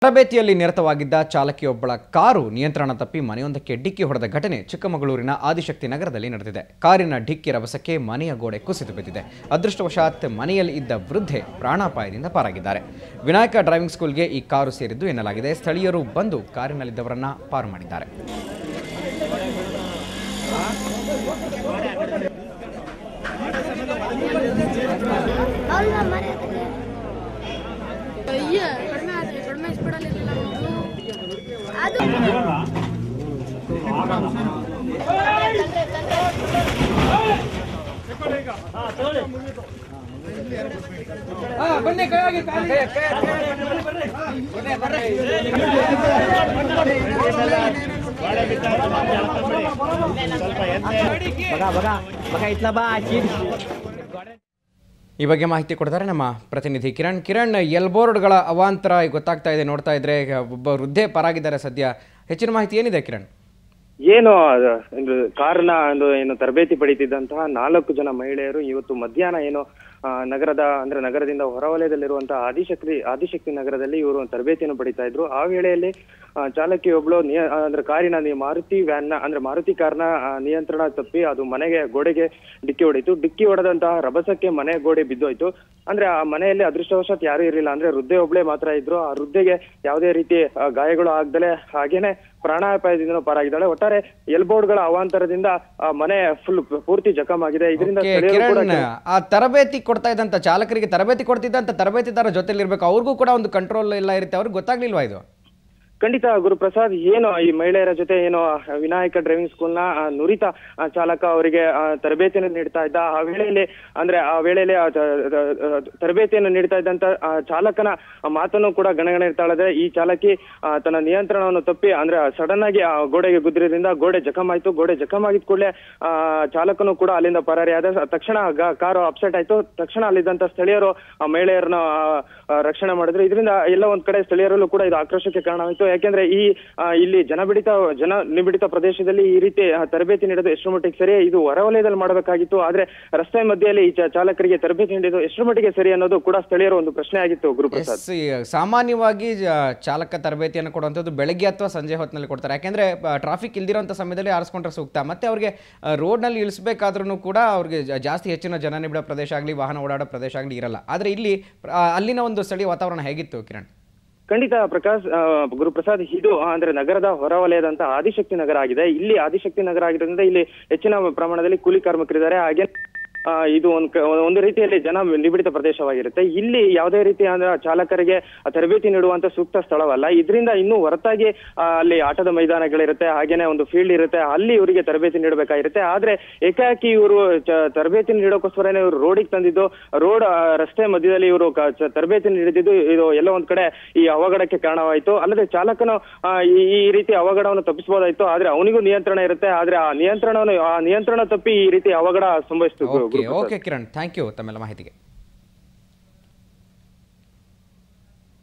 ತರಬೇತಿಯಲ್ಲಿ ನಿರತವಾಗಿದ್ದ ಚಾಲಕಿಯೊಬ್ಬಳ ಕಾರು ನಿಯಂತ್ರಣ ತಪ್ಪಿ ಮನೆಯೊಂದಕ್ಕೆ ಡಿಕ್ಕಿ ಹೊಡೆದ ಘಟನೆ ಚಿಕ್ಕಮಗಳೂರಿನ ಆದಿಶಕ್ತಿ ನಗರದಲ್ಲಿ ನಡೆದಿದೆ. ಕಾರಿನ ಡಿಕ್ಕಿ ರಭಸಕ್ಕೆ ಮನೆಯ ಗೋಡೆ ಕುಸಿದು ಬಿದ್ದಿದೆ. ಅದೃಷ್ಟವಶಾತ್ ಮನೆಯಲ್ಲಿ ಇದ್ದ ವೃದ್ಧೆ ಪ್ರಾಣಾಪಾಯದಿಂದ ಪಾರಾಗಿದ್ದಾರೆ. ವಿನಾಯಕ ಡ್ರೈವಿಂಗ್ ಸ್ಕೂಲ್ಗೆ ಈ ಕಾರು ಸೇರಿದ್ದು ಎನ್ನಲಾಗಿದೆ. ಸ್ಥಳೀಯರು ಬಂದು ಕಾರಿನಲ್ಲಿದ್ದವರನ್ನ ಪಾರು ಮಾಡಿದ್ದಾರೆ. ಈ ಬಗ್ಗೆ ಮಾಹಿತಿ ಕೊಡ್ತಾರೆ ನಮ್ಮ ಪ್ರತಿನಿಧಿ ಕಿರಣ್. ಎಲ್ಬೋರ್ಡ್ಗಳ ಅವಾಂತರ ಗೊತ್ತಾಗ್ತಾ ಇದೆ. ನೋಡ್ತಾ ಇದ್ರೆ ಒಬ್ಬ ವೃದ್ಧೆ ಪರಾಗಿದ್ದಾರೆ. ಸದ್ಯ ಹೆಚ್ಚಿನ ಮಾಹಿತಿ ಏನಿದೆ ಕಿರಣ್? ಏನು ಕಾರಣ ಏನು ತರಬೇತಿ ಪಡಿತಿದ್ದಂತಹ 4 ಜನ ಮಹಿಳೆಯರು ಇವತ್ತು ಮಧ್ಯಾಹ್ನ ಏನು ನಗರದಿಂದ ಹೊರವಲಯದಲ್ಲಿರುವಂತಹ ಆದಿಶಕ್ತಿ ನಗರದಲ್ಲಿ ಇವರು ತರಬೇತಿಯನ್ನು ಪಡಿತಾ ಇದ್ರು. ಆ ವೇಳೆಯಲ್ಲಿ ಚಾಲಕಿಯೊಬ್ಳು ಕಾರಿನ ಮಾರುತಿ ಕಾರ್ನ ನಿಯಂತ್ರಣ ತಪ್ಪಿ ಅದು ಮನೆಗೆ ಗೋಡೆಗೆ ಡಿಕ್ಕಿ ಹೊಡಿತು. ಡಿಕ್ಕಿ ಹೊಡೆದಂತಹ ರಭಸಕ್ಕೆ ಮನೆ ಗೋಡೆ ಬಿದ್ದೋಯ್ತು. ಅಂದ್ರೆ ಆ ಮನೆಯಲ್ಲಿ ಅದೃಷ್ಟವಶಾತ್ ಯಾರು ಇರಲಿಲ್ಲ. ಅಂದ್ರೆ ವೃದ್ಧೆ ಒಬ್ಳೆ ಮಾತ್ರ ಇದ್ರು. ಆ ವೃದ್ಧೆಗೆ ಯಾವುದೇ ರೀತಿ ಗಾಯಗಳು ಆಗ್ದಲೆ ಹಾಗೇನೆ ಪ್ರಾಣಾಪಾಯದಿಂದ ಪಾರಾಗಿದ್ದಾಳೆ. ಒಟ್ಟಾರೆ ಎಲ್ಬೋರ್ಡ್ಗಳ ಅವಾಂತರದಿಂದ ಮನೆ ಪೂರ್ತಿ ಜಖಮ್ ಆಗಿದೆ. ಇದರಿಂದ ಆ ತರಬೇತಿ ಕೊಡ್ತಾ ಇದ್ದಂತ ಚಾಲಕರಿಗೆ ತರಬೇತಿ ಕೊಡ್ತಿದ್ದಂತ ತರಬೇತಿದಾರ ಜೊತೆಲಿ ಇರ್ಬೇಕು. ಅವ್ರಿಗೂ ಕೂಡ ಒಂದು ಕಂಟ್ರೋಲ್ ಎಲ್ಲ ಇರುತ್ತೆ. ಅವ್ರಿಗೆ ಗೊತ್ತಾಗ್ಲಿಲ್ವಾ ಇದು? ಖಂಡಿತ ಗುರುಪ್ರಸಾದ್. ಏನು ಈ ಮಹಿಳೆಯರ ಜೊತೆ ಏನು ವಿನಾಯಕ ಡ್ರೈವಿಂಗ್ ಸ್ಕೂಲ್ನ ನುರಿತ ಚಾಲಕ ಅವರಿಗೆ ತರಬೇತಿಯನ್ನು ನೀಡ್ತಾ ಇದ್ದ. ಆ ವೇಳೆಯಲ್ಲಿ ತರಬೇತಿಯನ್ನು ನೀಡ್ತಾ ಇದ್ದಂತ ಚಾಲಕನ ಮಾತನ್ನು ಕೂಡ ಗಣಗಣಿರ್ತಾಳೆ. ಈ ಚಾಲಕಿ ತನ್ನ ನಿಯಂತ್ರಣವನ್ನು ತಪ್ಪಿ ಸಡನ್ ಆಗಿ ಗೋಡೆಗೆ ಗುದ್ದಿರೋದ್ರಿಂದ ಗೋಡೆ ಜಖಮ್ ಆಯ್ತು. ಗೋಡೆ ಜಖಮ್ ಆಗಿದ ಕೂಡಲೇ ಚಾಲಕನು ಕೂಡ ಅಲ್ಲಿಂದ ಪರಾರಿಯಾದ. ತಕ್ಷಣ ಕಾರು ಅಪ್ಸೆಟ್ ಆಯ್ತು. ತಕ್ಷಣ ಅಲ್ಲಿದ್ದಂತ ಸ್ಥಳೀಯರು ಮಹಿಳೆಯರನ್ನ ರಕ್ಷಣೆ ಮಾಡಿದ್ರು. ಇದರಿಂದ ಎಲ್ಲ ಒಂದ್ ಕಡೆ ಸ್ಥಳೀಯರಲ್ಲೂ ಕೂಡ ಇದು ಆಕ್ರೋಶಕ್ಕೆ ಕಾರಣವಾಯಿತು. ಯಾಕೆಂದ್ರೆ ಇಲ್ಲಿ ಜನ ನಿಬಿಡಿತ ಪ್ರದೇಶದಲ್ಲಿ ಈ ರೀತಿ ತರಬೇತಿ ನೀಡೋದು ಎಷ್ಟರ ಮಟ್ಟಿಗೆ ಸರಿ? ಇದು ಹೊರವಲಯದಲ್ಲಿ ಮಾಡಬೇಕಾಗಿತ್ತು. ಆದ್ರೆ ರಸ್ತೆ ಮಧ್ಯೆಯಲ್ಲಿ ಈ ಚಾಲಕರಿಗೆ ತರಬೇತಿ ನೀಡಿದ್ದು ಎಷ್ಟರ ಮಟ್ಟಿಗೆ ಸರಿ ಅನ್ನೋದು ಕೂಡ ಸ್ಥಳೀಯರ ಒಂದು ಪ್ರಶ್ನೆ ಆಗಿತ್ತು ಗುರುಪ್ರಸಾದ್. ಸಾಮಾನ್ಯವಾಗಿ ಚಾಲಕ ತರಬೇತಿಯನ್ನು ಕೊಡುವಂಥದ್ದು ಬೆಳಗ್ಗೆ ಅಥವಾ ಸಂಜೆ ಹೊತ್ತಿನಲ್ಲಿ ಕೊಡ್ತಾರೆ. ಯಾಕೆಂದ್ರೆ ಟ್ರಾಫಿಕ್ ಇಲ್ದಿರೋಂಥ ಸಮಯದಲ್ಲಿ ಆರಿಸ್ಕೊಂಡ್ರೆ ಸೂಕ್ತ. ಮತ್ತೆ ಅವ್ರಿಗೆ ರೋಡ್ನಲ್ಲಿ ಇಳಿಸಬೇಕಾದ್ರೂ ಕೂಡ ಅವ್ರಿಗೆ ಜಾಸ್ತಿ ಹೆಚ್ಚಿನ ಜನನಿಬಿಡ ಪ್ರದೇಶ ಆಗಲಿ ವಾಹನ ಓಡಾಡೋ ಪ್ರದೇಶ ಆಗಲಿ ಇರಲ್ಲ. ಆದ್ರೆ ಇಲ್ಲಿ ಅಲ್ಲಿನ ಒಂದು ಸ್ಥಳೀಯ ವಾತಾವರಣ ಹೇಗಿತ್ತು ಕಿರಣ್? ಖಂಡಿತ ಗುರುಪ್ರಸಾದ್, ಇದು ನಗರದ ಹೊರವಲಯದಂತ ಆದಿಶಕ್ತಿ ನಗರ ಆಗಿದೆ. ಇಲ್ಲಿ ಆದಿಶಕ್ತಿ ನಗರ ಆಗಿರೋದ್ರಿಂದ ಇಲ್ಲಿ ಹೆಚ್ಚಿನ ಪ್ರಮಾಣದಲ್ಲಿ ಕೂಲಿ ಕಾರ್ಮಿಕರಿದ್ದಾರೆ. ಹಾಗೆ ಇದು ಒಂದು ರೀತಿಯಲ್ಲಿ ಜನ ನಿಬಿಡಿತ ಪ್ರದೇಶವಾಗಿರುತ್ತೆ. ಇಲ್ಲಿ ಯಾವುದೇ ರೀತಿ ಚಾಲಕರಿಗೆ ತರಬೇತಿ ನೀಡುವಂತ ಸೂಕ್ತ ಸ್ಥಳವಲ್ಲ. ಇದರಿಂದ ಇನ್ನೂ ಹೊರತಾಗಿ ಅಲ್ಲಿ ಆಟದ ಮೈದಾನಗಳಿರುತ್ತೆ, ಹಾಗೇನೆ ಒಂದು ಫೀಲ್ಡ್ ಇರುತ್ತೆ, ಅಲ್ಲಿ ಇವರಿಗೆ ತರಬೇತಿ ನೀಡಬೇಕಾಗಿರುತ್ತೆ. ಆದ್ರೆ ಏಕಾಏಕಿ ಇವರು ತರಬೇತಿ ನೀಡೋಕೋಸ್ಕರನೇ ಇವರು ರೋಡಿಗೆ ತಂದಿದ್ದು, ರಸ್ತೆ ಮಧ್ಯದಲ್ಲಿ ಇವರು ತರಬೇತಿ ನೀಡಿದ್ದು ಇದು ಎಲ್ಲ ಒಂದ್ ಕಡೆ ಈ ಅವಘಡಕ್ಕೆ ಕಾರಣವಾಯಿತು. ಅಲ್ಲದೆ ಚಾಲಕನು ಈ ರೀತಿ ಅವಘಡವನ್ನು ತಪ್ಪಿಸಬಹುದಾಯ್ತು. ಆದ್ರೆ ಅವನಿಗೂ ನಿಯಂತ್ರಣ ಇರುತ್ತೆ. ಆದ್ರೆ ಆ ನಿಯಂತ್ರಣ ತಪ್ಪಿ ಈ ರೀತಿ ಅವಘಡ ಸಂಭವಿಸಿತು. ಓಕೆ ಕಿರಣ್, ಥ್ಯಾಂಕ್ ಯು ತಮ್ಮೆಲ್ಲ ಮಾಹಿತಿಗೆ.